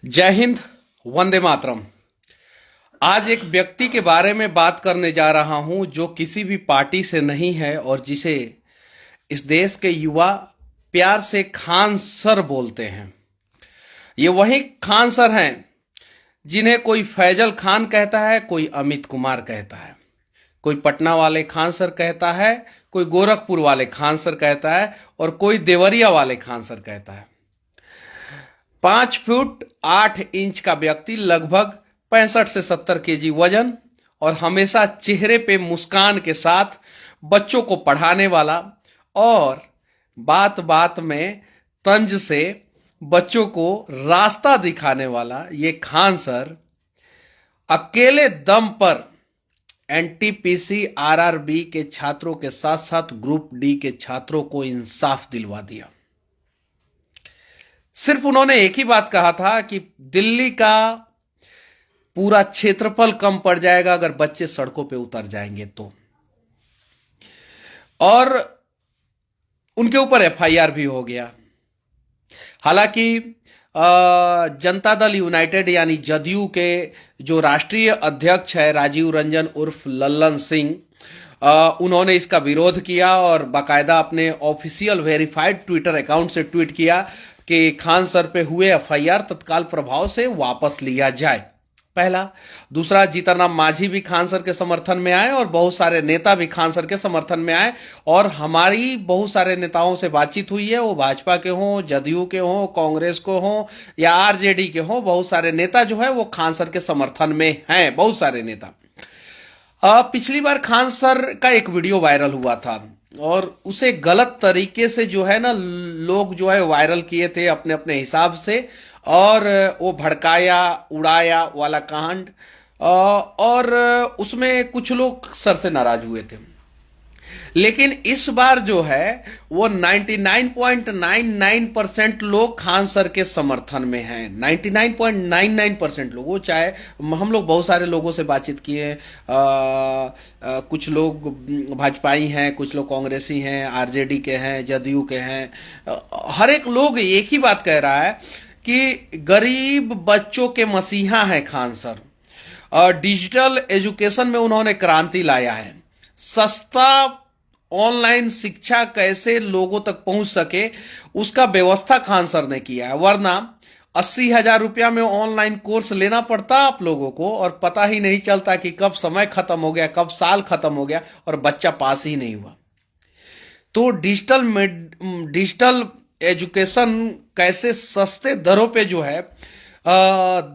जय हिंद। वंदे मातरम। आज एक व्यक्ति के बारे में बात करने जा रहा हूं जो किसी भी पार्टी से नहीं है और जिसे इस देश के युवा प्यार से खान सर बोलते हैं। ये वही खान सर हैं जिन्हें कोई फैजल खान कहता है, कोई अमित कुमार कहता है, कोई पटना वाले खान सर कहता है, कोई गोरखपुर वाले खान सर कहता है और कोई देवरिया वाले खान सर कहता है। 5 फुट 8 इंच का व्यक्ति, लगभग 65 से 70 केजी वजन और हमेशा चेहरे पे मुस्कान के साथ बच्चों को पढ़ाने वाला और बात बात में तंज से बच्चों को रास्ता दिखाने वाला ये खान सर अकेले दम पर एनटीपीसी आरआरबी के छात्रों के साथ साथ ग्रुप डी के छात्रों को इंसाफ दिलवा दिया। सिर्फ उन्होंने एक ही बात कहा था कि दिल्ली का पूरा क्षेत्रफल कम पड़ जाएगा अगर बच्चे सड़कों पे उतर जाएंगे तो, और उनके ऊपर एफआईआर भी हो गया। हालांकि जनता दल यूनाइटेड यानी जदयू के जो राष्ट्रीय अध्यक्ष है राजीव रंजन उर्फ लल्लन सिंह, उन्होंने इसका विरोध किया और बाकायदा अपने ऑफिशियल वेरीफाइड ट्विटर अकाउंट से ट्वीट किया कि खान सर पे हुए एफआईआर तत्काल प्रभाव से वापस लिया जाए। पहला। दूसरा, जीतनराम मांझी भी खान सर के समर्थन में आए और बहुत सारे नेता भी खान सर के समर्थन में आए और हमारी बहुत सारे नेताओं से बातचीत हुई है, वो भाजपा के हों, जदयू के हों, कांग्रेस को हों या आरजेडी के हों, बहुत सारे नेता जो है वो खान सर के समर्थन में हैं, बहुत सारे नेता। पिछली बार खान सर का एक वीडियो वायरल हुआ था और उसे गलत तरीके से जो है ना लोग जो है वायरल किए थे अपने अपने हिसाब से, और वो भड़काया उड़ाया वाला कांड, और उसमें कुछ लोग सर से नाराज हुए थे। लेकिन इस बार जो है वो 99.99% लोग खान सर के समर्थन में हैं। 99.99% लोग, वो चाहे हम लोग बहुत सारे लोगों से बातचीत किए, कुछ लोग भाजपाई हैं, कुछ लोग कांग्रेसी हैं, आरजेडी के हैं, जदयू के हैं, हर एक लोग एक ही बात कह रहा है कि गरीब बच्चों के मसीहा हैं खान सर। डिजिटल एजुकेशन में उन्होंने क्रांति लाया है। सस्ता ऑनलाइन शिक्षा कैसे लोगों तक पहुंच सके उसका व्यवस्था खान सर ने किया है, वरना 80,000 रुपया में ऑनलाइन कोर्स लेना पड़ता आप लोगों को और पता ही नहीं चलता कि कब समय खत्म हो गया, कब साल खत्म हो गया और बच्चा पास ही नहीं हुआ। तो डिजिटल एजुकेशन कैसे सस्ते दरों पे जो है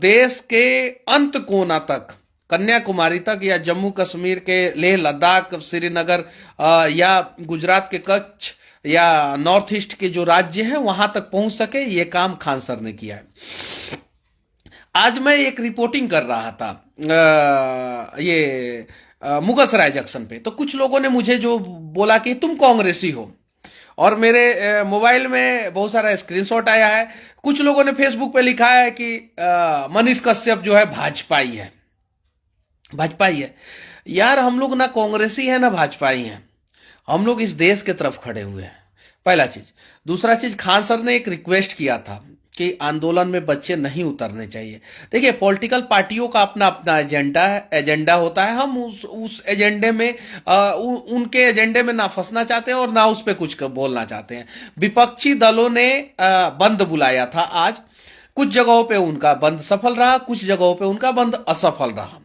देश के अंत कोना तक, कन्याकुमारी तक या जम्मू कश्मीर के लेह लद्दाख, श्रीनगर या गुजरात के कच्छ या नॉर्थ ईस्ट के जो राज्य हैं वहां तक पहुंच सके, ये काम खान सर ने किया है। आज मैं एक रिपोर्टिंग कर रहा था मुगलसराय जंक्शन पे, तो कुछ लोगों ने मुझे जो बोला कि तुम कांग्रेसी हो, और मेरे मोबाइल में बहुत सारा स्क्रीनशॉट आया है। कुछ लोगों ने फेसबुक पे लिखा है कि मनीष कश्यप जो है भाजपाई है। भाजपाई है यार, हम लोग ना कांग्रेसी है ना भाजपाई हैं, हम लोग इस देश के तरफ खड़े हुए हैं, पहला चीज। दूसरा चीज, खान सर ने एक रिक्वेस्ट किया था कि आंदोलन में बच्चे नहीं उतरने चाहिए। देखिए, पॉलिटिकल पार्टियों का अपना अपना एजेंडा होता है। हम उस एजेंडे में उनके एजेंडे में ना फंसना चाहते हैं और ना उस पर कुछ बोलना चाहते हैं। विपक्षी दलों ने बंद बुलाया था आज, कुछ जगहों पे उनका बंद सफल रहा, कुछ जगहों पे उनका बंद असफल रहा।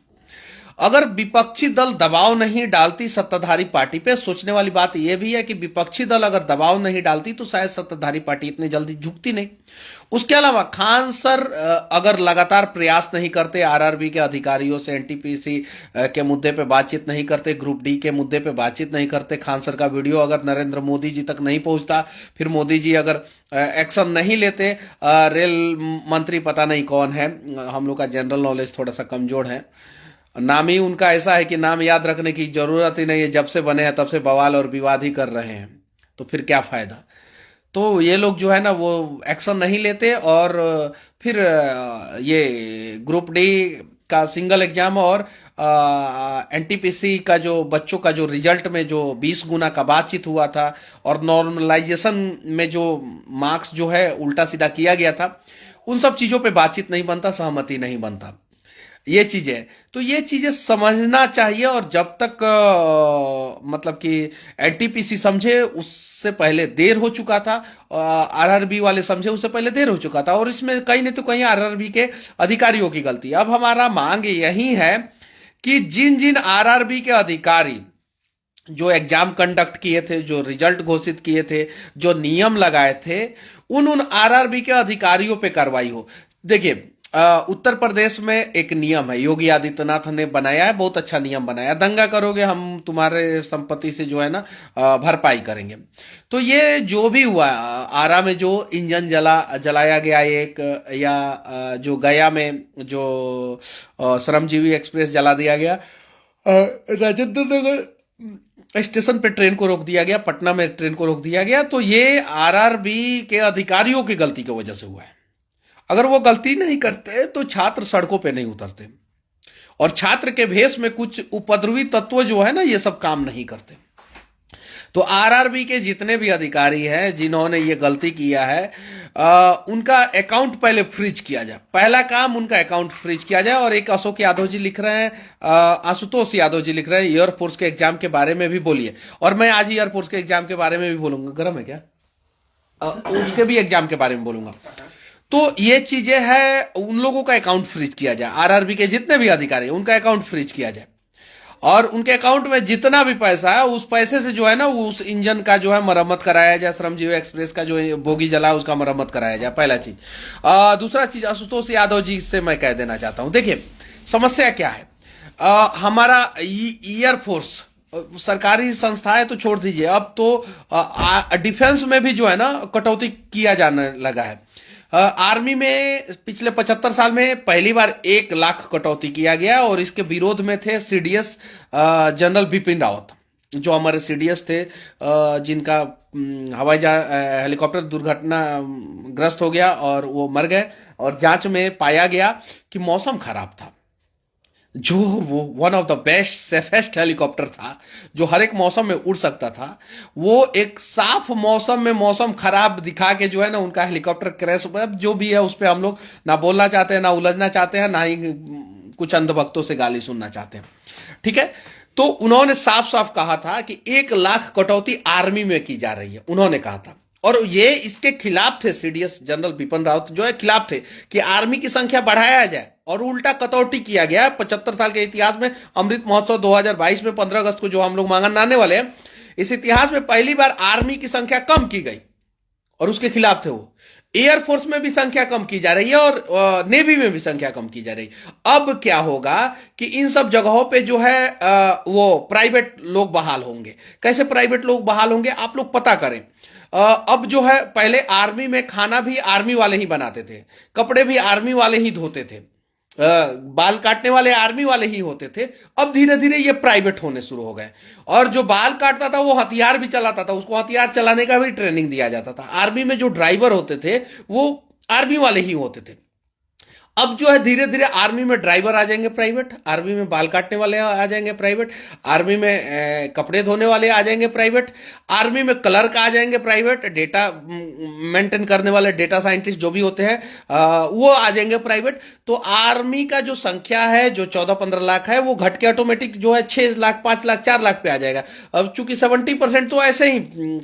अगर विपक्षी दल दबाव नहीं डालती सत्ताधारी पार्टी पे, सोचने वाली बात यह भी है कि विपक्षी दल अगर दबाव नहीं डालती तो शायद सत्ताधारी पार्टी इतनी जल्दी झुकती नहीं। उसके अलावा खान सर अगर लगातार प्रयास नहीं करते, आरआरबी के अधिकारियों से एनटीपीसी के मुद्दे पे बातचीत नहीं करते, ग्रुप डी के मुद्दे पे बातचीत नहीं करते, खान सर का वीडियो अगर नरेंद्र मोदी जी तक नहीं पहुंचता, फिर मोदी जी अगर एक्शन नहीं लेते, रेल मंत्री पता नहीं कौन है, हम लोग का जनरल नॉलेज थोड़ा सा कमजोर है, नाम ही उनका ऐसा है कि नाम याद रखने की जरूरत ही नहीं है, जब से बने हैं तब से बवाल और विवाद ही कर रहे हैं, तो फिर क्या फायदा। तो ये लोग जो है ना वो एक्शन नहीं लेते और फिर ये ग्रुप डी का सिंगल एग्जाम और एनटीपीसी का जो बच्चों का जो रिजल्ट में जो 20 गुना का बातचीत हुआ था और नॉर्मलाइजेशन में जो मार्क्स जो है उल्टा सीधा किया गया था, उन सब चीजों पे बातचीत नहीं बनता, सहमति नहीं बनता। ये चीजें, तो ये चीजें समझना चाहिए। और जब तक मतलब कि एनटीपीसी समझे उससे पहले देर हो चुका था, आरआरबी वाले समझे उससे पहले देर हो चुका था, और इसमें कहीं नहीं तो कहीं आरआरबी के अधिकारियों की गलती है। अब हमारा मांग यही है कि जिन जिन आरआरबी के अधिकारी जो एग्जाम कंडक्ट किए थे, जो रिजल्ट घोषित किए थे, जो नियम लगाए थे, उन आरआरबी के अधिकारियों पे कार्रवाई हो। देखिए, उत्तर प्रदेश में एक नियम है, योगी आदित्यनाथ ने बनाया है, बहुत अच्छा नियम बनाया। दंगा करोगे हम तुम्हारे संपत्ति से जो है ना भरपाई करेंगे। तो ये जो भी हुआ, आरा में जो इंजन जलाया गया एक, या जो गया में जो श्रमजीवी एक्सप्रेस जला दिया गया, राजेंद्र नगर स्टेशन पे ट्रेन को रोक दिया गया, पटना में ट्रेन को रोक दिया गया, तो ये आरआरबी के अधिकारियों की गलती की वजह से हुआ है। अगर वो गलती नहीं करते तो छात्र सड़कों पे नहीं उतरते, और छात्र के भेष में कुछ उपद्रवी तत्व जो है ना, ये सब काम नहीं करते। तो आरआरबी के जितने भी अधिकारी हैं जिन्होंने ये गलती किया है, उनका अकाउंट पहले फ्रीज किया जाए। पहला काम उनका अकाउंट फ्रीज किया जाए। और एक अशोक यादव जी लिख रहे हैं, आशुतोष यादव जी लिख रहे हैं, एयरफोर्स के एग्जाम के बारे में भी बोलिए। और मैं आज एयरफोर्स के एग्जाम के बारे में भी बोलूंगा। गर्म है क्या? उसके भी एग्जाम के बारे में बोलूंगा। तो ये चीजें हैं, उन लोगों का अकाउंट फ्रीज किया जाए। आरआरबी के जितने भी अधिकारी उनका अकाउंट फ्रीज किया जाए, और उनके अकाउंट में जितना भी पैसा है उस पैसे से जो है ना उस इंजन का जो है मरम्मत कराया जाए, श्रमजीवी एक्सप्रेस का जो बोगी जला उसका मरम्मत कराया जाए, पहला चीज। दूसरा चीज, आशुतोष यादव जी से मैं कह देना चाहता हूं, देखिए समस्या क्या है। हमारा एयरफोर्स सरकारी संस्थाएं तो छोड़ दीजिए, अब तो डिफेंस में भी जो है ना कटौती किया जाने लगा है। आर्मी में पिछले 75 साल में पहली बार 1 लाख कटौती किया गया, और इसके विरोध में थे सीडीएस जनरल बिपिन रावत, जो हमारे सीडीएस थे, जिनका हवाई जहाज हेलीकॉप्टर दुर्घटना ग्रस्त हो गया और वो मर गए। और जांच में पाया गया कि मौसम खराब था, जो वो one of the best safest helicopter था, जो हर एक मौसम में उड़ सकता था, वो एक साफ मौसम में मौसम खराब दिखा के जो है ना उनका हेलीकॉप्टर क्रैश हुआ। जो भी है उस पर हम लोग ना बोलना चाहते हैं, ना उलझना चाहते हैं, ना ही कुछ अंधभक्तों से गाली सुनना चाहते हैं, ठीक है। तो उन्होंने साफ साफ कहा था कि 1 लाख कटौती आर्मी में की जा रही है, उन्होंने कहा था। और ये इसके खिलाफ थे, सीडीएस जनरल बिपिन रावत जो है खिलाफ थे कि आर्मी की संख्या बढ़ाया जाए, और उल्टा कटौती किया गया। 75 साल के इतिहास में अमृत महोत्सव 2022 में 15 अगस्त को जो हम लोग मनाने वाले हैं, इस इतिहास में पहली बार आर्मी की संख्या कम की गई, और उसके खिलाफ थे वो। एयरफोर्स में भी संख्या कम की जा रही है, और नेवी में भी संख्या कम की जा रही है। अब क्या होगा कि इन सब जगहों पे जो है वो प्राइवेट लोग बहाल होंगे। कैसे प्राइवेट लोग बहाल होंगे, आप लोग पता करें। अब जो है, पहले आर्मी में खाना भी आर्मी वाले ही बनाते थे, कपड़े भी आर्मी वाले ही धोते थे, बाल काटने वाले आर्मी वाले ही होते थे। अब धीरे धीरे ये प्राइवेट होने शुरू हो गए, और जो बाल काटता था वो हथियार भी चलाता था, उसको हथियार चलाने का भी ट्रेनिंग दिया जाता था। आर्मी में जो ड्राइवर होते थे वो आर्मी वाले ही होते थे। अब जो है धीरे धीरे आर्मी में ड्राइवर आ जाएंगे प्राइवेट, आर्मी में बाल काटने वाले आ जाएंगे प्राइवेट, आर्मी में कपड़े धोने वाले आ जाएंगे प्राइवेट, आर्मी में क्लर्क आ जाएंगे प्राइवेट, डेटा मेंटेन करने वाले डेटा साइंटिस्ट जो भी होते हैं वो आ जाएंगे प्राइवेट। तो आर्मी का जो संख्या है जो 14-15 लाख है, वो घट के ऑटोमेटिक जो है 6 लाख, 5 लाख, 4 लाख पे आ जाएगा। अब चूंकि 70% तो ऐसे ही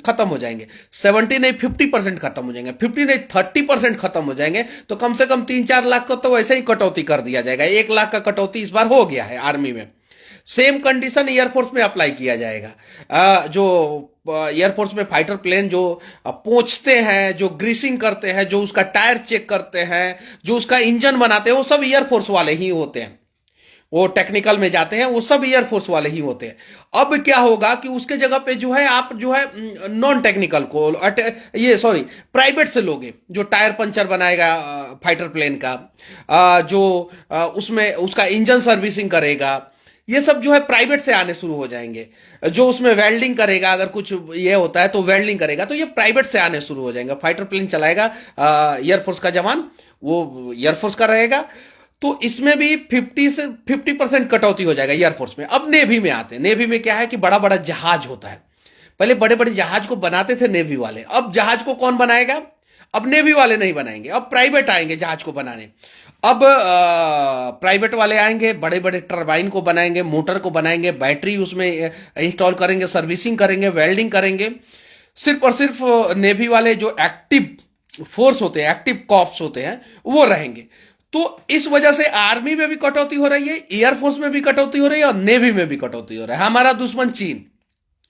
खत्म हो जाएंगे, 70 नहीं 50% खत्म हो जाएंगे, 50 नहीं 30% खत्म हो जाएंगे। तो कम से कम 3-4 लाख को तो वैसे ही कटौती कर दिया जाएगा। 1 लाख का कटौती इस बार हो गया है आर्मी में। सेम कंडीशन एयरफोर्स में अप्लाई किया जाएगा। जो एयरफोर्स में फाइटर प्लेन जो पोंछते हैं, जो ग्रीसिंग करते हैं, जो उसका टायर चेक करते हैं, जो उसका इंजन बनाते हैं, वो सब एयरफोर्स वाले ही होते हैं। वो टेक्निकल में जाते हैं, वो सब एयरफोर्स वाले ही होते हैं। अब क्या होगा कि उसके जगह पे जो है आप जो है नॉन टेक्निकल को प्राइवेट से लोगे, जो टायर पंचर बनाएगा फाइटर प्लेन का, जो उसमें उसका इंजन सर्विसिंग करेगा, ये सब जो है प्राइवेट से आने शुरू हो जाएंगे। जो उसमें वेल्डिंग करेगा, अगर कुछ ये होता है तो वेल्डिंग करेगा, तो ये प्राइवेट से आने शुरू हो जाएंगे। फाइटर प्लेन चलाएगा एयरफोर्स का जवान, वो एयरफोर्स का रहेगा। तो इसमें भी 50% कटौती हो जाएगा एयरफोर्स में। अब नेवी में आते हैं। नेवी में क्या है कि बड़ा बड़ा जहाज होता है। पहले बड़े बड़े जहाज को बनाते थे नेवी वाले, अब जहाज को कौन बनाएगा? अब नेवी वाले नहीं बनाएंगे, अब प्राइवेट आएंगे जहाज को बनाने। अब प्राइवेट वाले आएंगे, बड़े बड़े टरबाइन को बनाएंगे, मोटर को बनाएंगे, बैटरी उसमें इंस्टॉल करेंगे, सर्विसिंग करेंगे, वेल्डिंग करेंगे। सिर्फ और सिर्फ नेवी वाले जो एक्टिव फोर्स होते हैं, एक्टिव कॉप्स होते हैं, वो रहेंगे। तो इस वजह से आर्मी में भी कटौती हो रही है, एयरफोर्स में भी कटौती हो रही है और नेवी में भी कटौती हो रहा है। हमारा दुश्मन चीन,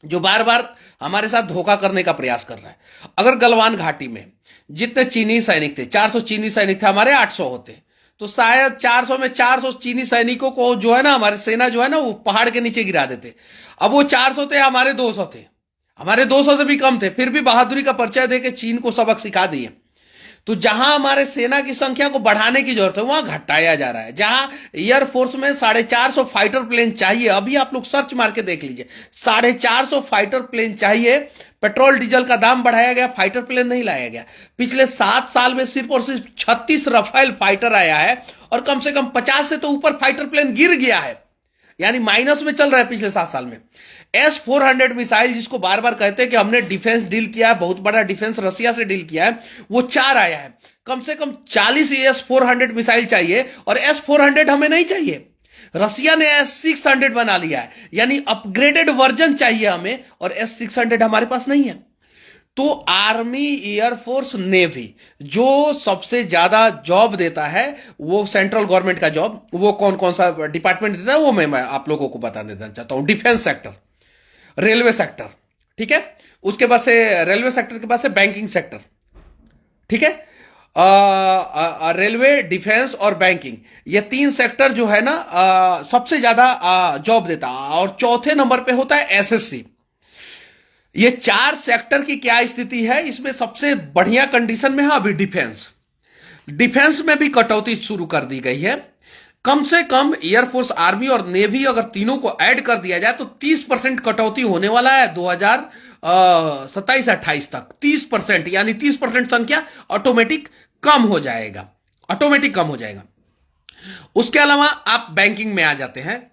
जो बार बार हमारे साथ धोखा करने का प्रयास कर रहा है। अगर गलवान घाटी में जितने चीनी सैनिक थे, 400 चीनी सैनिक थे, हमारे 800 होते, तो शायद 400 में 400 चीनी सैनिकों को जो है ना, हमारी सेना जो है ना, वो पहाड़ के नीचे गिरा देते। अब वो 400 थे, हमारे 200 थे, हमारे 200 से भी कम थे, फिर भी बहादुरी का परिचय देके चीन को सबक सिखा दिए। तो जहां हमारे सेना की संख्या को बढ़ाने की जरूरत है, वहां घटाया जा रहा है। जहां एयरफोर्स में 450 फाइटर प्लेन चाहिए, अभी आप लोग सर्च मार के देख लीजिए, 450 फाइटर प्लेन चाहिए। पेट्रोल डीजल का दाम बढ़ाया गया, फाइटर प्लेन नहीं लाया गया। पिछले 7 साल में सिर्फ और सिर्फ 36 रफेल फाइटर आया है और कम से कम 50 से तो ऊपर फाइटर प्लेन गिर गया है, यानी माइनस में चल रहा है पिछले 7 साल में। S-400 मिसाइल, जिसको बार बार कहते हैं कि हमने डिफेंस डील किया है, बहुत बड़ा डिफेंस रसिया से डील किया है, वो 4 आया है। कम से कम 40 S-400 मिसाइल चाहिए और S-400 हमें नहीं चाहिए। रसिया ने S-600 बना लिया है, यानी अपग्रेडेड वर्जन चाहिए हमें, और S-600 हमारे पास नहीं है। तो आर्मी, एयरफोर्स, नेवी जो सबसे ज्यादा जॉब देता है, वो सेंट्रल गवर्नमेंट का जॉब, वो कौन कौन सा डिपार्टमेंट देता है, वो मैं आप लोगों को बता देना चाहता हूं। डिफेंस सेक्टर, रेलवे सेक्टर, ठीक है, उसके बाद से रेलवे सेक्टर के बाद से बैंकिंग सेक्टर, ठीक है, रेलवे, डिफेंस और बैंकिंग, ये 3 सेक्टर जो है ना सबसे ज्यादा जॉब देता है। और चौथे नंबर पे होता है एसएससी। ये 4 सेक्टर की क्या स्थिति है, इसमें सबसे बढ़िया कंडीशन में है अभी डिफेंस। डिफेंस में भी कटौती शुरू कर दी गई है। कम से कम एयरफोर्स, आर्मी और नेवी अगर तीनों को ऐड कर दिया जाए तो 30% कटौती होने वाला है 2027-28 तक। 30%, यानी 30% संख्या ऑटोमेटिक कम हो जाएगा, ऑटोमेटिक कम हो जाएगा। उसके अलावा आप बैंकिंग में आ जाते हैं।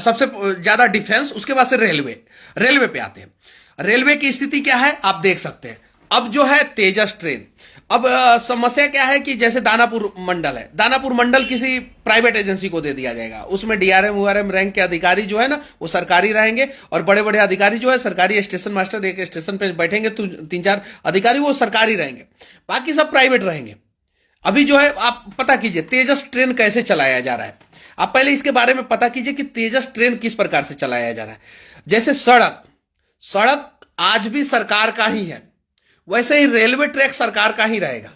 सबसे ज्यादा डिफेंस, उसके बाद से रेलवे। रेलवे पे आते हैं। रेलवे की स्थिति क्या है आप देख सकते हैं। अब जो है तेजस ट्रेन, अब समस्या क्या है कि जैसे दानापुर मंडल है, दानापुर मंडल किसी प्राइवेट एजेंसी को दे दिया जाएगा। उसमें डीआरएम वीआरएम रैंक के अधिकारी जो है ना, वो सरकारी रहेंगे, और बड़े बड़े अधिकारी जो है सरकारी, स्टेशन मास्टर एक स्टेशन पे बैठेंगे तो 3-4 अधिकारी वो सरकारी रहेंगे, बाकी सब प्राइवेट रहेंगे। अभी जो है आप पता कीजिए तेजस ट्रेन कैसे चलाया जा रहा है। आप पहले इसके बारे में पता कीजिए कि तेजस ट्रेन किस प्रकार से चलाया जा रहा है। जैसे सड़क आज भी सरकार का ही है, वैसे ही रेलवे ट्रैक सरकार का ही रहेगा।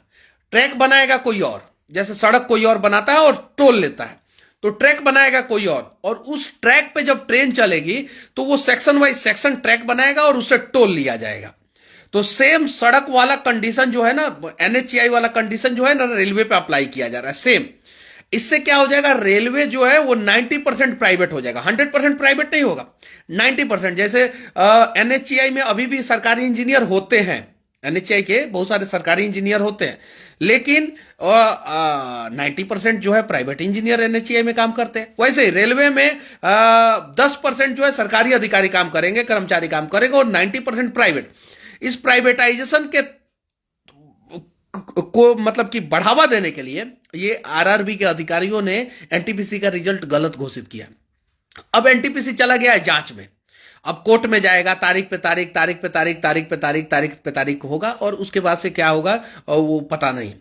ट्रैक बनाएगा कोई और, जैसे सड़क कोई और बनाता है और टोल लेता है, तो ट्रैक बनाएगा कोई और उस ट्रैक पे जब ट्रेन चलेगी तो वो सेक्शन वाइज सेक्शन ट्रैक बनाएगा और उससे टोल लिया जाएगा। तो सेम सड़क वाला कंडीशन जो है ना, NHAI वाला कंडीशन जो है ना, रेलवे पे अप्लाई किया जा रहा है सेम। इससे क्या हो जाएगा, रेलवे जो है वो 90% प्राइवेट हो जाएगा, 100% प्राइवेट नहीं होगा, 90%। जैसे NHAI में अभी भी सरकारी इंजीनियर होते हैं, NHAI के बहुत सारे सरकारी इंजीनियर होते हैं, लेकिन 90% जो है प्राइवेट इंजीनियर NHAI में काम करते हैं। वैसे ही रेलवे में 10% जो है सरकारी अधिकारी काम करेंगे, कर्मचारी काम करेंगे, और 90% प्राइवेट। इस प्राइवेटाइजेशन के को मतलब कि बढ़ावा देने के लिए ये RRB के अधिकारियों ने NTPC का रिजल्ट गलत घोषित किया। अब NTPC चला गया है जांच में, अब कोर्ट में जाएगा, तारीख पे तारीख होगा, और उसके बाद से क्या होगा वो पता नहीं,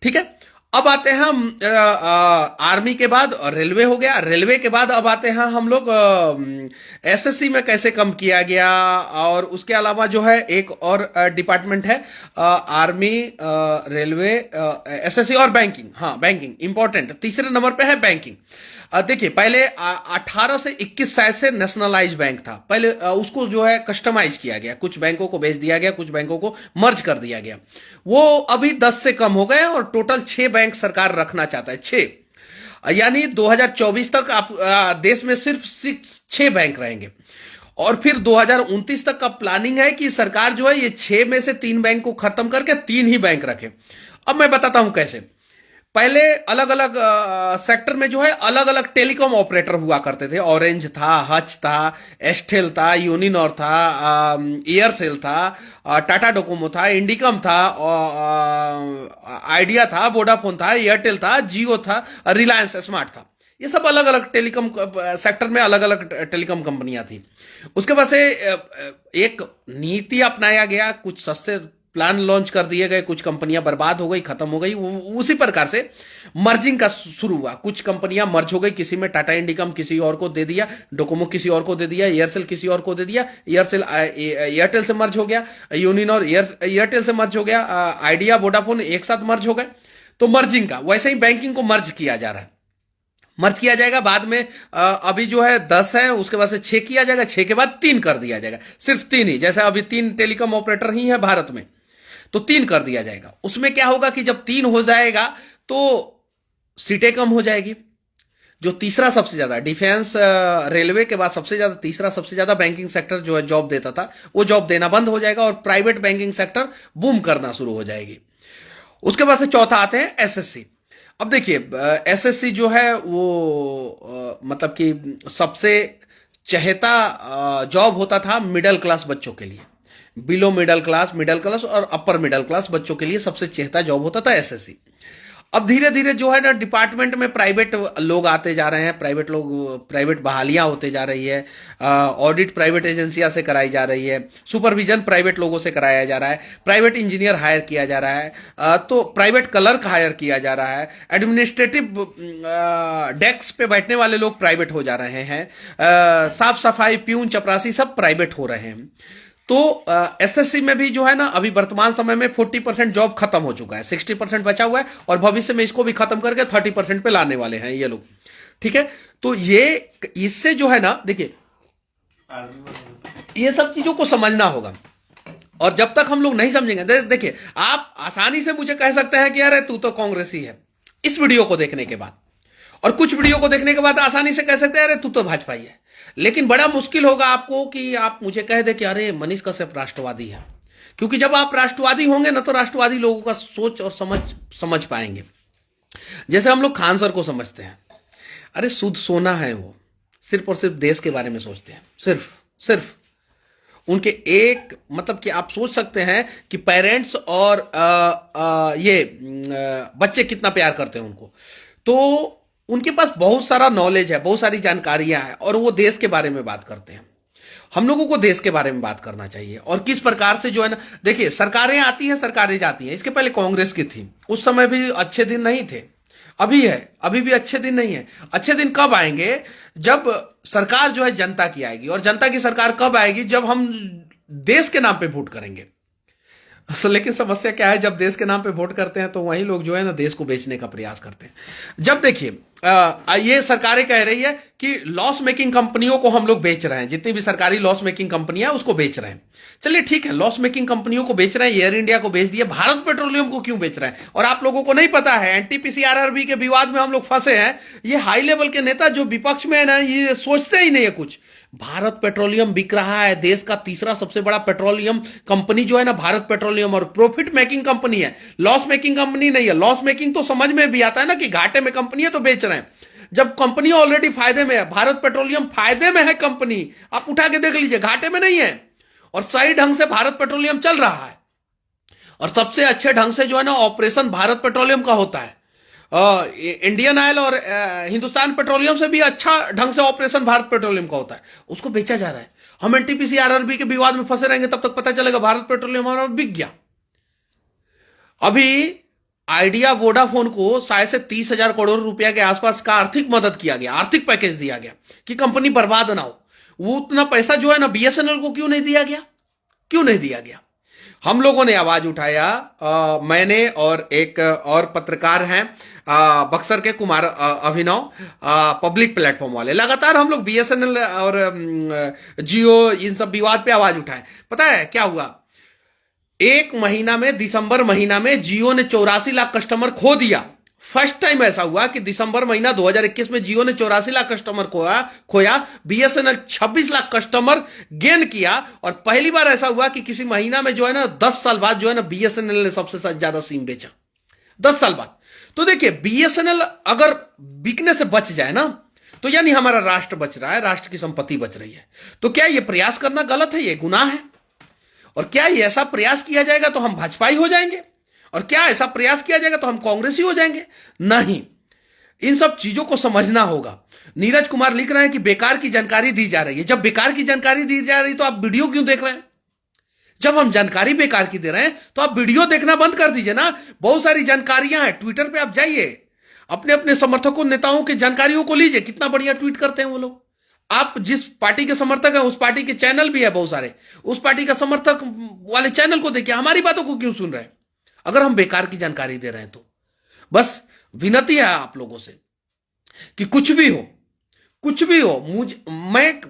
ठीक है। अब आते हैं हम आर्मी के बाद रेलवे हो गया, रेलवे के बाद अब आते हैं हम लोग SSC में कैसे कम किया गया, और उसके अलावा जो है एक और डिपार्टमेंट है आर्मी, रेलवे, SSC और बैंकिंग। हाँ, बैंकिंग इंपॉर्टेंट, तीसरे नंबर पे है बैंकिंग। देखिए पहले 18 से 21 शायद से नेशनलाइज बैंक था, पहले उसको जो है कस्टमाइज किया गया, कुछ बैंकों को बेच दिया गया, कुछ बैंकों को मर्ज कर दिया गया, वो अभी 10 से कम हो गए और टोटल 6 बैंक सरकार रखना चाहता है, 6। यानी 2024 तक आप देश में सिर्फ 6 बैंक रहेंगे, और फिर 2029 तक का प्लानिंग है कि सरकार जो है ये 6 में से 3 बैंक को खत्म करके 3 ही बैंक रखे। अब मैं बताता हूं कैसे। पहले अलग अलग सेक्टर में जो है अलग अलग टेलीकॉम ऑपरेटर हुआ करते थे। ऑरेंज था, हच था, एस्टेल था, यूनिनॉर था, एयरसेल था, टाटा डोकोमो था, इंडिकम था, आइडिया था, वोडाफोन था, एयरटेल था, जियो था, रिलायंस स्मार्ट था। ये सब अलग अलग टेलीकॉम सेक्टर में अलग अलग टेलीकॉम कंपनियां थी। उसके बाद से एक नीति अपनाया गया, कुछ सस्ते प्लान लॉन्च कर दिए गए, कुछ कंपनियां बर्बाद हो गई, खत्म हो गई। उसी प्रकार से मर्जिंग का शुरू हुआ, कुछ कंपनियां मर्ज हो गई, किसी में टाटा इंडिकम किसी और को दे दिया, डोकोमो किसी और को दे दिया, एयरसेल किसी और को दे दिया, एयरसेल एयरटेल से मर्ज हो गया, यूनिनॉर एयरटेल से मर्ज हो गया, आइडिया वोडाफोन एक साथ मर्ज हो गए। तो मर्जिंग का, वैसे ही बैंकिंग को मर्ज किया जा रहा है, मर्ज किया जाएगा। बाद में अभी जो है 10 है, उसके बाद से 6 किया जाएगा, 6 के बाद 3 कर दिया जाएगा, सिर्फ 3 ही। जैसे अभी 3 टेलीकॉम ऑपरेटर ही है भारत में, तो 3 कर दिया जाएगा। उसमें क्या होगा कि जब 3 हो जाएगा तो सीटें कम हो जाएगी। जो तीसरा सबसे ज्यादा डिफेंस रेलवे के बाद सबसे ज्यादा, तीसरा सबसे ज्यादा बैंकिंग सेक्टर जो है जॉब देता था, वो जॉब देना बंद हो जाएगा और प्राइवेट बैंकिंग सेक्टर बूम करना शुरू हो जाएगी। उसके बाद से चौथा आते हैं एसएससी। अब देखिए एसएससी जो है वो मतलब कि सबसे चहेता जॉब होता था मिडिल क्लास बच्चों के लिए। बिलो मिडिल क्लास और अपर मिडिल क्लास बच्चों के लिए सबसे चहेता जॉब होता था एसएससी। अब धीरे धीरे जो है ना डिपार्टमेंट में प्राइवेट लोग आते जा रहे हैं, प्राइवेट बहालियां होते जा रही है, ऑडिट प्राइवेट एजेंसियां से कराई जा रही है, सुपरविजन प्राइवेट लोगों से कराया जा रहा है, प्राइवेट इंजीनियर हायर किया जा रहा है, तो प्राइवेट क्लर्क हायर किया जा रहा है, एडमिनिस्ट्रेटिव डेस्क पे बैठने वाले लोग प्राइवेट हो जा रहे हैं, साफ सफाई प्यून चपरासी सब प्राइवेट हो रहे हैं। तो एसएससी में भी जो है ना अभी वर्तमान समय में 40% जॉब खत्म हो चुका है, 60% बचा हुआ है और भविष्य में इसको भी खत्म करके 30% पे लाने वाले हैं ये लोग। ठीक है, तो ये इससे जो है ना देखिए ये सब चीजों को समझना होगा। और जब तक हम लोग नहीं समझेंगे, देखिए आप आसानी से मुझे कह सकते हैं कि अरे तू तो कांग्रेसी है, इस वीडियो को देखने के बाद, और कुछ वीडियो को देखने के बाद आसानी से कह सकते हैं अरे तू तो भाजपाई है। लेकिन बड़ा मुश्किल होगा आपको कि आप मुझे कह दे कि अरे मनीष कश्यप राष्ट्रवादी है, क्योंकि जब आप राष्ट्रवादी होंगे ना तो राष्ट्रवादी लोगों का सोच और समझ पाएंगे। जैसे हम लोग खान सर को समझते हैं, अरे शुद्ध सोना है वो, सिर्फ और सिर्फ देश के बारे में सोचते हैं, सिर्फ उनके एक मतलब कि आप सोच सकते हैं कि पेरेंट्स और बच्चे कितना प्यार करते हैं उनको। तो उनके पास बहुत सारा नॉलेज है, बहुत सारी जानकारियां हैं और वो देश के बारे में बात करते हैं। हम लोगों को देश के बारे में बात करना चाहिए और किस प्रकार से जो है ना, देखिए सरकारें आती हैं, सरकारें जाती हैं। इसके पहले कांग्रेस की थी, उस समय भी अच्छे दिन नहीं थे, अभी है, अभी भी अच्छे दिन नहीं है। अच्छे दिन कब आएंगे? जब सरकार जो है जनता की आएगी। और जनता की सरकार कब आएगी? जब हम देश के नाम पे वोट करेंगे। लेकिन समस्या क्या है, जब देश के नाम पे वोट करते हैं तो वही लोग जो है ना देश को बेचने का प्रयास करते हैं। जब देखिए ये सरकारें कह रही है कि लॉस मेकिंग कंपनियों को हम लोग बेच रहे हैं, जितनी भी सरकारी लॉस मेकिंग कंपनियां उसको बेच रहे हैं। चलिए ठीक है, लॉस मेकिंग कंपनियों को बेच रहे हैं, एयर इंडिया को बेच दिया, भारत पेट्रोलियम को क्यों बेच रहे हैं? और आप लोगों को नहीं पता है, एनटीपीसी आरआरबी के विवाद में हम लोग फंसे हैं। ये हाई लेवल के नेता जो विपक्ष में है ना, ये सोचते ही नहीं है कुछ। भारत पेट्रोलियम बिक रहा है, देश का तीसरा सबसे बड़ा पेट्रोलियम कंपनी जो है ना भारत पेट्रोलियम, और प्रॉफिट मेकिंग कंपनी है, लॉस मेकिंग कंपनी नहीं है। लॉस मेकिंग तो समझ में भी आता है ना कि घाटे में कंपनी है तो बेच रहे हैं। जब कंपनी ऑलरेडी फायदे में है, भारत पेट्रोलियम फायदे में है कंपनी, आप उठा के देख लीजिए, घाटे में नहीं है और सही ढंग से भारत पेट्रोलियम चल रहा है। और सबसे अच्छे ढंग से जो है ना ऑपरेशन भारत पेट्रोलियम का होता है। इंडियन ऑयल और हिंदुस्तान पेट्रोलियम से भी अच्छा ढंग से ऑपरेशन भारत पेट्रोलियम का होता है, उसको बेचा जा रहा है। हम एनटीपीसी आरआरबी के विवाद में फंसे रहेंगे तब तक पता चलेगा भारत पेट्रोलियम हमारा बिक गया। अभी आइडिया वोडाफोन को शायद से 30,000 करोड़ रुपया के आसपास का आर्थिक मदद किया गया, आर्थिक पैकेज दिया गया कि कंपनी बर्बाद ना हो। वो उतना पैसा जो है ना बीएसएनएल को क्यों नहीं दिया गया? क्यों नहीं दिया गया? हम लोगों ने आवाज उठाया, मैंने और एक और पत्रकार हैं बक्सर के कुमार अभिनव, पब्लिक प्लेटफॉर्म वाले, लगातार हम लोग बीएसएनएल और जियो इन सब विवाद पे आवाज उठाए। पता है क्या हुआ? एक महीना में, दिसंबर महीना में जियो ने 84 लाख कस्टमर खो दिया। फर्स्ट टाइम ऐसा हुआ कि दिसंबर महीना 2021 में जियो ने 84 लाख कस्टमर खोया, बीएसएनएल 26 लाख कस्टमर गेन किया। और पहली बार ऐसा हुआ कि किसी महीना में जो है ना 10 साल बाद जो है ना बीएसएनएल ने सबसे ज्यादा सिम बेचा। 10 साल बाद। तो देखिए बीएसएनएल अगर बिकने से बच जाए ना, तो यानी हमारा राष्ट्र बच रहा है, राष्ट्र की संपत्ति बच रही है। तो क्या यह प्रयास करना गलत है? यह गुनाह है? और क्या ये ऐसा प्रयास किया जाएगा तो हम भाजपाई हो जाएंगे? और क्या ऐसा प्रयास किया जाएगा तो हम कांग्रेसी हो जाएंगे? नहीं, इन सब चीजों को समझना होगा। नीरज कुमार लिख रहे हैं कि बेकार की जानकारी दी जा रही है। जब बेकार की जानकारी दी जा रही है तो आप वीडियो क्यों देख रहे हैं? जब हम जानकारी बेकार की दे रहे हैं तो आप वीडियो देखना बंद कर दीजिए ना। बहुत सारी जानकारियां हैं, ट्विटर पे आप जाइए, अपने अपने समर्थकों नेताओं की जानकारियों को लीजिए, कितना बढ़िया ट्वीट करते हैं वो लोग। आप जिस पार्टी के समर्थक हैं उस पार्टी के चैनल भी है बहुत सारे, उस पार्टी का समर्थक वाले चैनल को देखिए, हमारी बातों को क्यों सुन रहे हैं अगर हम बेकार की जानकारी दे रहे हैं तो? बस विनती है आप लोगों से कि कुछ भी हो, कुछ भी हो, मैं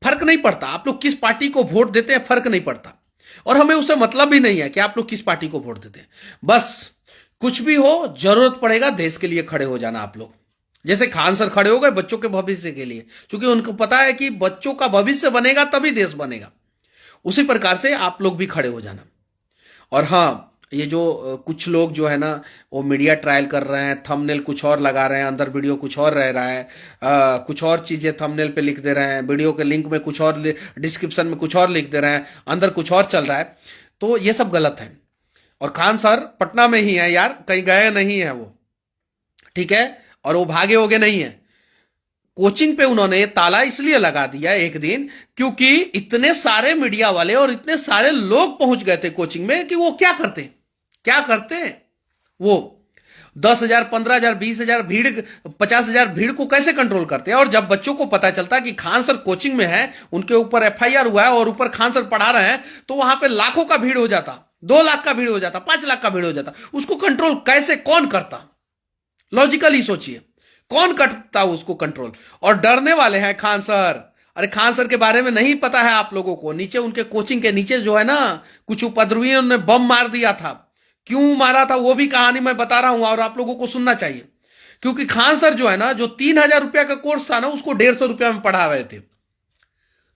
फर्क नहीं पड़ता आप लोग किस पार्टी को वोट देते हैं, फर्क नहीं पड़ता, और हमें उससे मतलब भी नहीं है कि आप लोग किस पार्टी को वोट देते हैं। बस कुछ भी हो, जरूरत पड़ेगा देश के लिए खड़े हो जाना आप लोग। जैसे खान सर खड़े हो गए बच्चों के भविष्य के लिए, क्योंकि उनको पता है कि बच्चों का भविष्य बनेगा तभी देश बनेगा, उसी प्रकार से आप लोग भी खड़े हो जाना। और हाँ, ये जो कुछ लोग जो है ना वो मीडिया ट्रायल कर रहे हैं, थंबनेल कुछ और लगा रहे हैं, अंदर वीडियो कुछ और रह रहा है, कुछ और चीजें थंबनेल पे लिख दे रहे हैं, वीडियो के लिंक में कुछ और, डिस्क्रिप्शन में कुछ और लिख दे रहे हैं, अंदर कुछ और चल रहा है, तो ये सब गलत है। और खान सर पटना में ही है यार, कहीं गए नहीं है वो, ठीक है, और वो भागे होगे नहीं है। कोचिंग पे उन्होंने ताला इसलिए लगा दिया एक दिन क्योंकि इतने सारे मीडिया वाले और इतने सारे लोग पहुंच गए थे कोचिंग में कि वो क्या करते वो 10,000, 15,000, 20,000 भीड़, 50,000 भीड़ को कैसे कंट्रोल करते हैं। और जब बच्चों को पता चलता कि खान सर कोचिंग में है, उनके ऊपर एफआईआर हुआ है और ऊपर खान सर पढ़ा रहे हैं, तो वहां पे लाखों का भीड़ हो जाता, 2 लाख का भीड़ हो जाता, 5 लाख का भीड़ हो जाता। उसको कंट्रोल कैसे कौन करता? लॉजिकली सोचिए, कौन करता उसको कंट्रोल? और डरने वाले हैं खान सर। अरे खान सर के बारे में नहीं पता है आप लोगों को, नीचे उनके कोचिंग के नीचे जो है ना कुछ उपद्रवियों ने बम मार दिया था। क्यों मारा था वो भी कहानी मैं बता रहा हूं और आप लोगों को सुनना चाहिए। क्योंकि खान सर जो है ना, जो 3,000 रुपया का कोर्स था ना, उसको 150 रुपया में पढ़ा रहे थे।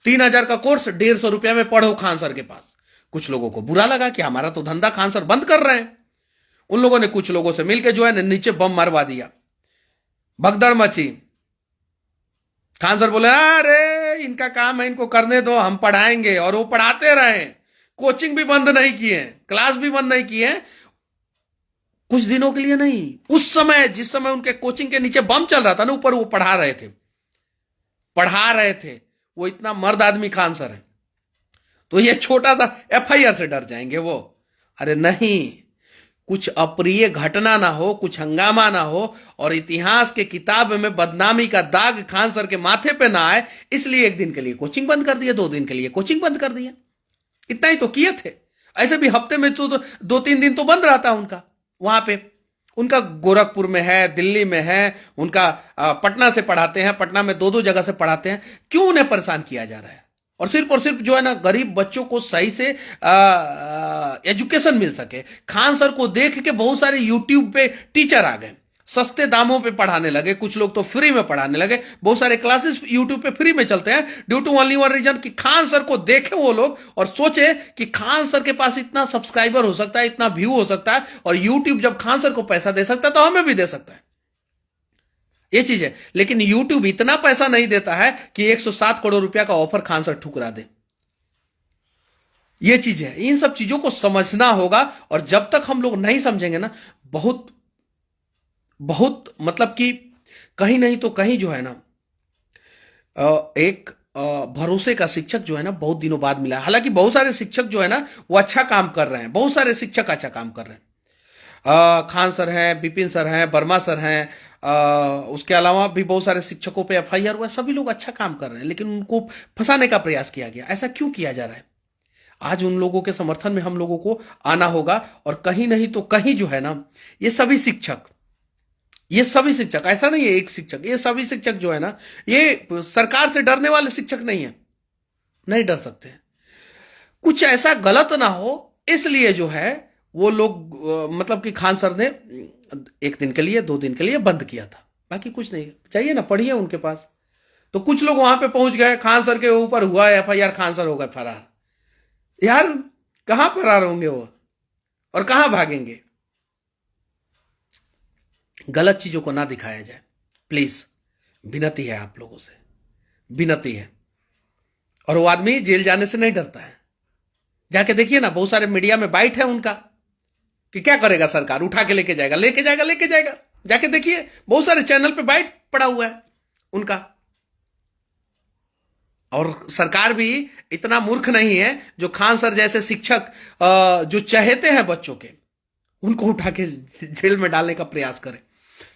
3,000 का कोर्स 150 रुपया में पढ़ो खान सर के पास। कुछ लोगों को बुरा लगा कि हमारा तो धंधा खान सर बंद कर रहे हैं। उन लोगों ने कुछ लोगों से मिलकर जो है नीचे बम मरवा दिया, भगदड़ मची। खान सर बोले अरे इनका काम है, इनको करने दो, हम पढ़ाएंगे। और वो पढ़ाते रहे, कोचिंग भी बंद नहीं किए, क्लास भी बंद नहीं किए, कुछ दिनों के लिए नहीं, उस समय जिस समय उनके कोचिंग के नीचे बम चल रहा था ना, ऊपर वो पढ़ा रहे थे। वो इतना मर्द आदमी खान सर है, तो ये छोटा सा एफआईआर से डर जाएंगे वो? अरे नहीं, कुछ अप्रिय घटना ना हो, कुछ हंगामा ना हो और इतिहास के किताब में बदनामी का दाग खान सर के माथे पे ना आए, इसलिए एक दिन के लिए कोचिंग बंद कर दिया, 2 दिन के लिए कोचिंग बंद कर दिया। इतना ही तो किए थे। ऐसे भी हफ्ते में तो 2-3 दिन तो बंद रहता उनका। वहां पे उनका गोरखपुर में है, दिल्ली में है, उनका पटना से पढ़ाते हैं, पटना में 2-2 जगह से पढ़ाते हैं। क्यों उन्हें परेशान किया जा रहा है? और सिर्फ जो है ना गरीब बच्चों को सही से एजुकेशन मिल सके। खान सर को देख के बहुत सारे यूट्यूब पे टीचर आ गए, सस्ते दामों पे पढ़ाने लगे, कुछ लोग तो फ्री में पढ़ाने लगे। बहुत सारे क्लासेस यूट्यूब पे फ्री में चलते हैं due to only one reason कि खान सर को देखे वो लोग और सोचे कि खान सर के पास इतना सब्सक्राइबर हो सकता है, इतना व्यू हो सकता है, और यूट्यूब जब खान सर को पैसा दे सकता है तो हमें भी दे सकता है। ये चीज है। लेकिन यूट्यूब इतना पैसा नहीं देता है कि 107 करोड़ रुपया का ऑफर खान सर ठुकरा दे। ये चीज है, इन सब चीजों को समझना होगा। और जब तक हम लोग नहीं समझेंगे ना, बहुत बहुत मतलब कि कहीं नहीं तो कहीं जो है ना एक भरोसे का शिक्षक जो है ना बहुत दिनों बाद मिला है। हालांकि बहुत सारे शिक्षक जो है ना वो अच्छा काम कर रहे हैं, बहुत सारे शिक्षक अच्छा काम कर रहे हैं। खान सर हैं, विपिन सर हैं, वर्मा सर हैं, उसके अलावा भी बहुत सारे शिक्षकों पे एफआईआर हुआ है। सभी लोग अच्छा काम कर रहे हैं, लेकिन उनको फंसाने का प्रयास किया गया। ऐसा क्यों किया जा रहा है? आज उन लोगों के समर्थन में हम लोगों को आना होगा। और कहीं नहीं तो कहीं जो है ना ये सभी शिक्षक, ऐसा नहीं है एक शिक्षक, ये सभी शिक्षक जो है ना ये सरकार से डरने वाले शिक्षक नहीं है, नहीं डर सकते। कुछ ऐसा गलत ना हो इसलिए जो है वो लोग मतलब कि खान सर ने 1 दिन के लिए 2 दिन के लिए बंद किया था, बाकी कुछ नहीं। चाहिए ना, पढ़िए उनके पास। तो कुछ लोग वहां पे पहुंच गए, खान सर के ऊपर हुआ एफआईआर, खान सर हो गए फरार। यार कहां फरार होंगे वो और कहां भागेंगे? गलत चीजों को ना दिखाया जाए, प्लीज, विनती है आप लोगों से, विनती है। और वो आदमी जेल जाने से नहीं डरता है। जाके देखिए ना, बहुत सारे मीडिया में बाइट है उनका कि क्या करेगा सरकार, उठा के लेके जाएगा, लेके जाएगा, लेके जाएगा। जाके देखिए, बहुत सारे चैनल पे बाइट पड़ा हुआ है उनका। और सरकार भी इतना मूर्ख नहीं है जो खान सर जैसे शिक्षक जो चहेते हैं बच्चों के, उनको उठा के जेल में डालने का प्रयास करे।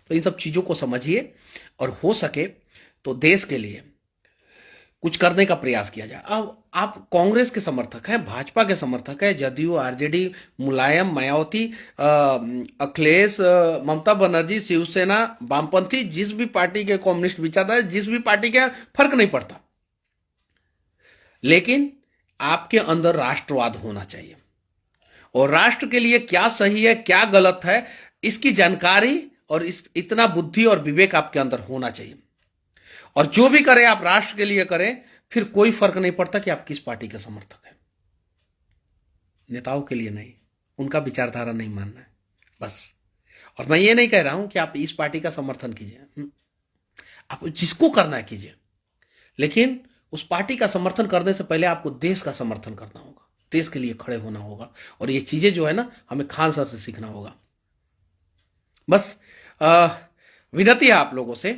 तो इन सब चीजों को समझिए और हो सके तो देश के लिए कुछ करने का प्रयास किया जाए। अब आप कांग्रेस के समर्थक हैं, भाजपा के समर्थक हैं, जदयू, आरजेडी, मुलायम, मायावती, अखिलेश, ममता बनर्जी, शिवसेना, वामपंथी, जिस भी पार्टी के, कम्युनिस्ट विचारधारा, जिस भी पार्टी के, फर्क नहीं पड़ता, लेकिन आपके अंदर राष्ट्रवाद होना चाहिए। और राष्ट्र के लिए क्या सही है, क्या गलत है, इसकी जानकारी और इतना बुद्धि और विवेक आपके अंदर होना चाहिए। और जो भी करें आप राष्ट्र के लिए करें, फिर कोई फर्क नहीं पड़ता कि आप किस पार्टी के समर्थक हैं। नेताओं के लिए नहीं, उनका विचारधारा नहीं मानना है बस। और मैं ये नहीं कह रहा हूं कि आप इस पार्टी का समर्थन कीजिए, आप जिसको करना है कीजिए, लेकिन उस पार्टी का समर्थन करने से पहले आपको देश का समर्थन करना होगा, देश के लिए खड़े होना होगा। और ये चीजें जो है ना, हमें खान सर से सीखना होगा। बस विनती है आप लोगों से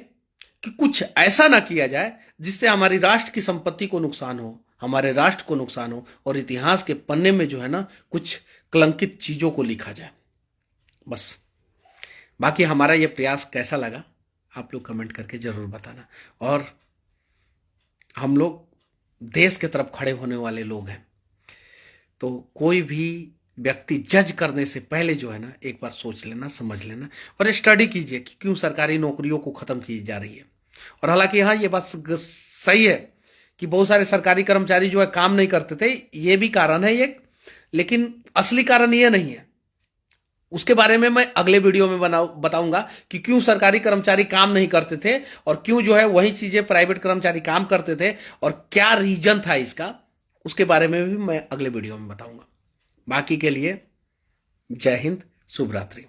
कि कुछ ऐसा ना किया जाए जिससे हमारी राष्ट्र की संपत्ति को नुकसान हो, हमारे राष्ट्र को नुकसान हो, और इतिहास के पन्ने में जो है ना, कुछ कलंकित चीजों को लिखा जाए। बस, बाकी हमारा यह प्रयास कैसा लगा आप लोग कमेंट करके जरूर बताना। और हम लोग देश के तरफ खड़े होने वाले लोग हैं, तो कोई भी व्यक्ति जज करने से पहले जो है ना, एक बार सोच लेना, समझ लेना, और स्टडी कीजिए कि क्यों सरकारी नौकरियों को खत्म की जा रही है। और हालांकि हाँ, ये बात सही है कि बहुत सारे सरकारी कर्मचारी जो है काम नहीं करते थे, ये भी कारण है एक, लेकिन असली कारण ये नहीं है। उसके बारे में मैं अगले वीडियो में बताऊंगा कि क्यों सरकारी कर्मचारी काम नहीं करते थे और क्यों जो है वही चीजें प्राइवेट कर्मचारी काम करते थे, और क्या रीजन था इसका, उसके बारे में भी मैं अगले वीडियो में बताऊंगा। बाकी के लिए जय हिंद, शुभ रात्रि।